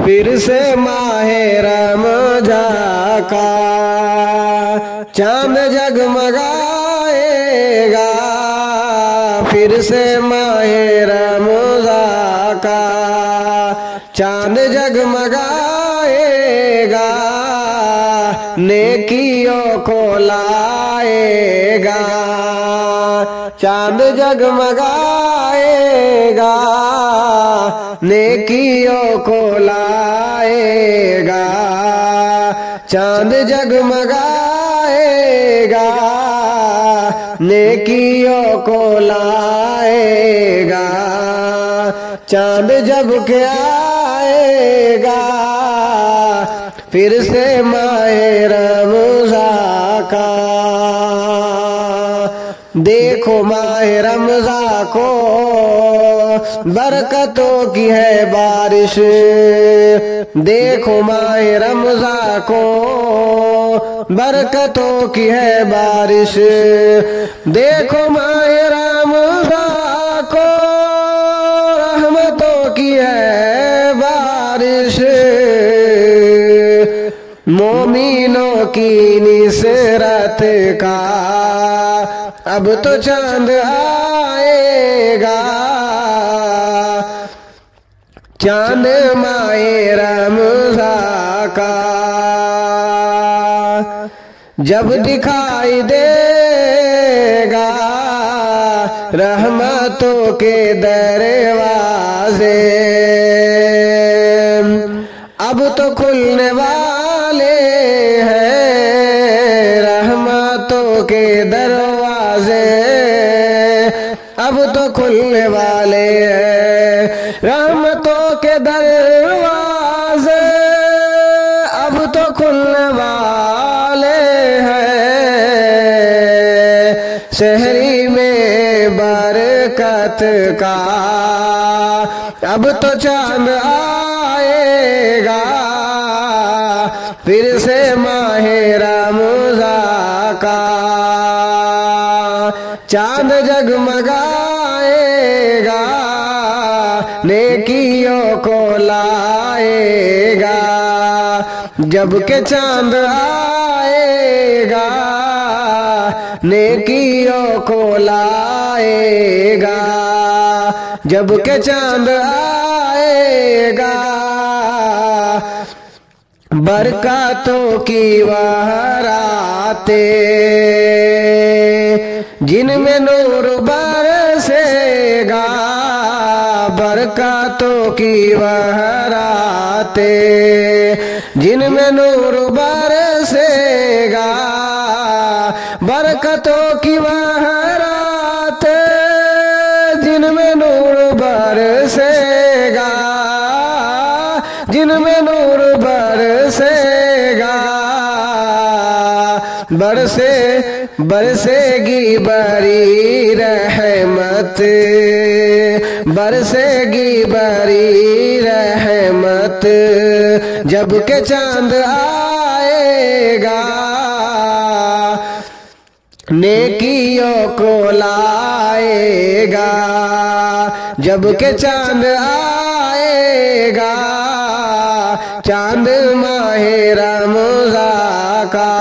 फिर से माहे रमज़ान का चांद जगमगाएगा, फिर से माहे रमज़ान का चांद जगमगाएगा, नेकियों को लाएगा। चांद जगमगाएगा, नेकियों को लाएगा। चांद जगमगाएगा, नेकियों को लाएगा। चांद जब के आएगा, फिर से माहे रमज़ान का। देखो माहे रमज़ान को, बरकतों की है बारिश। देखो माहे रमज़ान को, बरकतों की है बारिश। देखो माहे रमज़ान को, रहमतों की है बारिश। मोमिनों की निसरत का अब तो चांद आएगा। चांद माहे रमज़ान का जब दिखाई देगा, रहमतों के दरवाजे अब तो खुलने वाले हैं। रहमतों के दरवाजे अब तो खुलने वाले हैं। रहमतों के दरवाजे अब तो खुलने वाले हैं। शहरी में बरकत का अब तो चांद आएगा, फिर से माहे रमज़ान का चांद जगमगाएगा, नेकियों को लाएगा। जब के चांद आएगा, नेकियों को लाएगा। जब के चांद आएगा, बरकतों की वह रातें जिनमें नूर बरसेगा। बरकतों की वह रातें जिनमें नूर बरसेगा। बरकतों की वह रातें जिनमें नूर बरसेगा, जिनमें नूर बरसेगा। बरसेगी बड़ी रहमत, बरसेगी बड़ी रहमत। जब के चांद आएगा, नेकियों को लाएगा। जब के चांद आएगा, चांद माहे रमज़ान का।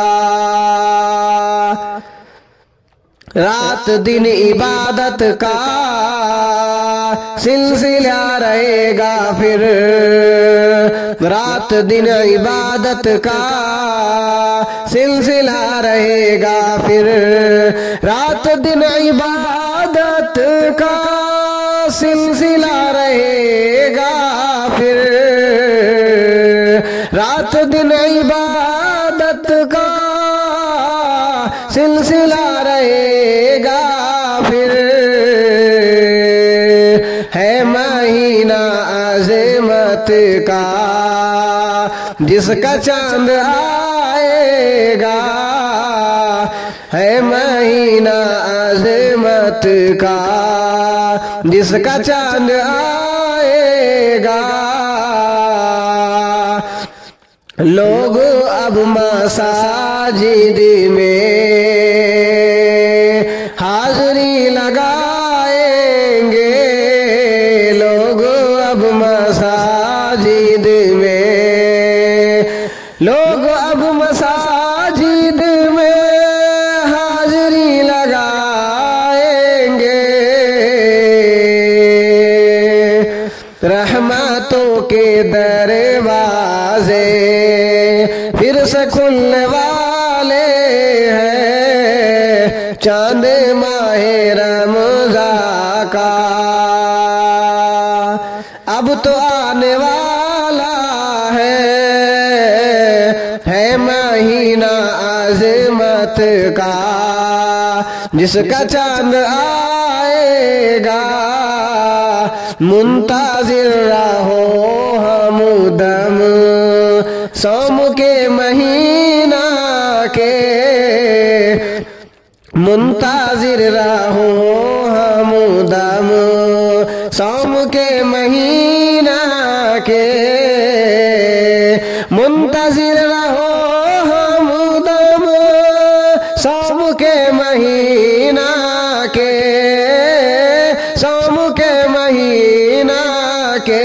रात दिन इबादत का सिलसिला रहेगा फिर। रात दिन इबादत का सिलसिला रहेगा फिर। रात दिन इबादत का सिलसिला रहेगा फिर। रात दिन इबादत का सिलसिला रहेगा फिर। है महीना अज़मत का, जिसका चांद आएगा। है महीना अज़मत का, जिसका चांद आएगा। लोग अब मसाजिद में हाज़री लगाएंगे। लोग अब मसाजिद में दरवाजे फिर से खुलने वाले हैं चांद माहे रमज़ान का। अब तो आने वाला है महीना अज़मत का, जिसका चांद आएगा मुंताज़िर रहो हमदम। सोम के महीना के मुंताज़िर रहो हमदम। सोम के महीना के मुंताज़िर रहो हमदम। सोम के महीना के, सोम के महीना के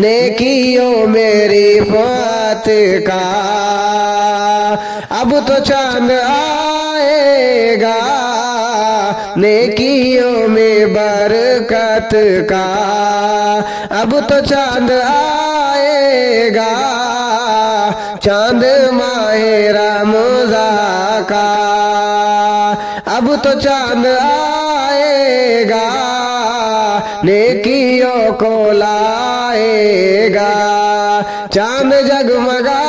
नेकियों मेरी फात का। अब तो चांद आएगा नेकियों में बरकत का। अब तो चांद आएगा चांद माहे रमज़ान का। अब तो चांद आएगा नेकियों को लाएगा। चांद जगमगा